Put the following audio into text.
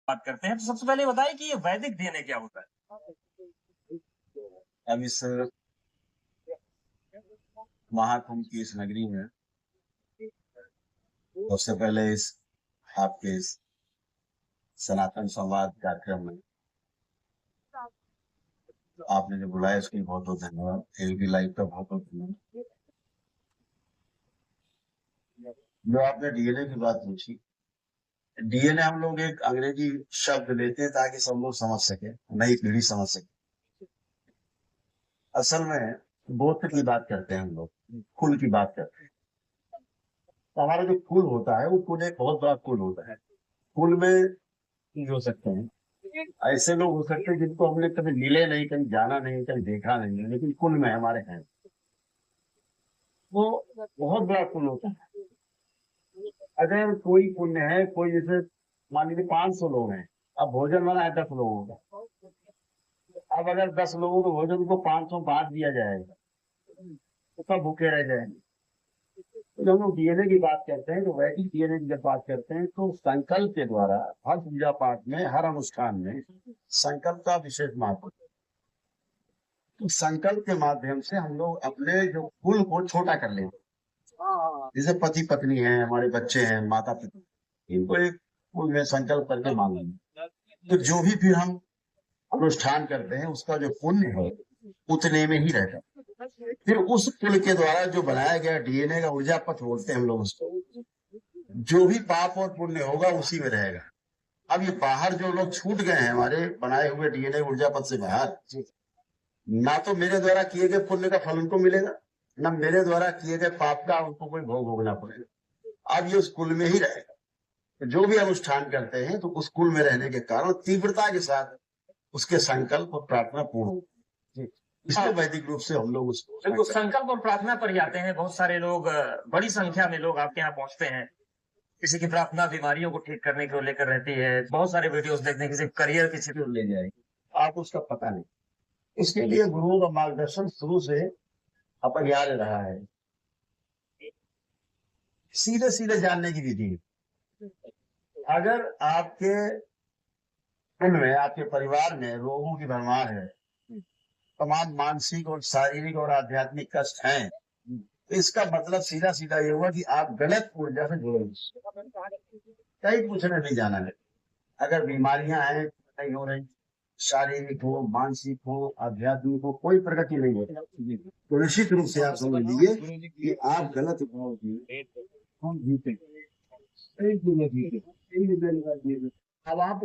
बात करते हैं, तो सबसे पहले बताइए कि ये वैदिक डीएनए क्या होता है? अब इस महाकुंभ की इस नगरी में सबसे पहले इस आपके इस सनातन संवाद कार्यक्रम में आपने जो बुलाया उसके लिए बहुत बहुत धन्यवाद। एलबी लाइव का बहुत बहुत धन्यवाद। जो आपने डीएनए की बात पूछी, डीएनए हम लोग एक अंग्रेजी शब्द लेते हैं ताकि सब लोग समझ सके, नई पीढ़ी समझ सके। असल में गोत्र की बात करते हैं हम लोग, कुल की बात करते हैं। तो हमारा जो कुल होता है वो कुल एक बहुत बड़ा कुल होता है। कुल में चीज हो सकते हैं, ऐसे लोग हो सकते हैं जिनको हमने कभी मिले नहीं, कभी जाना नहीं, कभी देखा नहीं, लेकिन कुल में हमारे हैं। वो बहुत बड़ा कुल होता है। अगर कोई पुण्य है, कोई जैसे मान लीजिए 500 लोग हैं, अब भोजन बना है 10 लोगों का। अब अगर 10 लोगों को भोजन को 500 बांट दिया जाएगा तो सब भूखे रह जाएंगे। तो जब हम लोग डीएनए की बात करते हैं, तो वैदिक डीएनए की जब बात करते हैं, तो संकल्प के द्वारा हर पूजा पाठ में, हर अनुष्ठान में संकल्प का विशेष महत्व है। तो संकल्प के माध्यम से हम लोग अपने जो कुल को छोटा कर लेते हैं। जैसे पति पत्नी है, हमारे बच्चे हैं, माता पिता, इनको एक कुल में संकल्प करके मांगेंगे। तो जो भी फिर हम अनुष्ठान करते हैं उसका जो पुण्य है उतने में ही रहता है। फिर उस कुल के द्वारा जो बनाया गया डीएनए का ऊर्जा पथ बोलते हैं हम लोग उसको, जो भी पाप और पुण्य होगा उसी में रहेगा। अब ये बाहर जो लोग छूट गए हैं हमारे बनाए हुए डीएनए ऊर्जा पथ से बाहर, ना तो मेरे द्वारा किए गए पुण्य का फल उनको मिलेगा, ना मेरे द्वारा किए गए पाप का उनको कोई भोग भोगना पड़ेगा। अब ये उस कुल में ही रहेगा। तो जो भी अनुष्ठान करते हैं तो उस कुल में रहने के कारण तीव्रता के साथ उसके संकल्प और प्रार्थना पूर्ण होती है। इसलिए वैदिक रूप से हम लोग उसको बिल्कुल, संकल्प और प्रार्थना पर ही आते हैं। बहुत सारे लोग बड़ी संख्या में लोग आपके यहाँ पहुंचते हैं। किसी की प्रार्थना बीमारियों को ठीक करने को लेकर रहती है। बहुत सारे वीडियोस देखते हैं, किसी करियर की स्थिति ले जाएगी, आप उसका पता नहीं। इसके लिए गुरुओं का मार्गदर्शन शुरू से अपरिहार्य रहा है। सीधे सीधे जानने की विधि, अगर आपके कुल में, आपके परिवार में रोगों की भरमार है, तमाम मानसिक और शारीरिक और आध्यात्मिक कष्ट हैं, तो इसका मतलब सीधा सीधा ये हुआ कि आप गलत ऊर्जा से जुड़े हुए। कहीं पूछने नहीं जाना है। अगर बीमारियां हैं नहीं हो रही, शारीरिक हो, मानसिक हो, आध्यात्मिक हो, कोई प्रगति नहीं हो रही, तो निश्चित रूप से आप समझ लीजिए कि आप गलत भाव की हम जीते। अब आप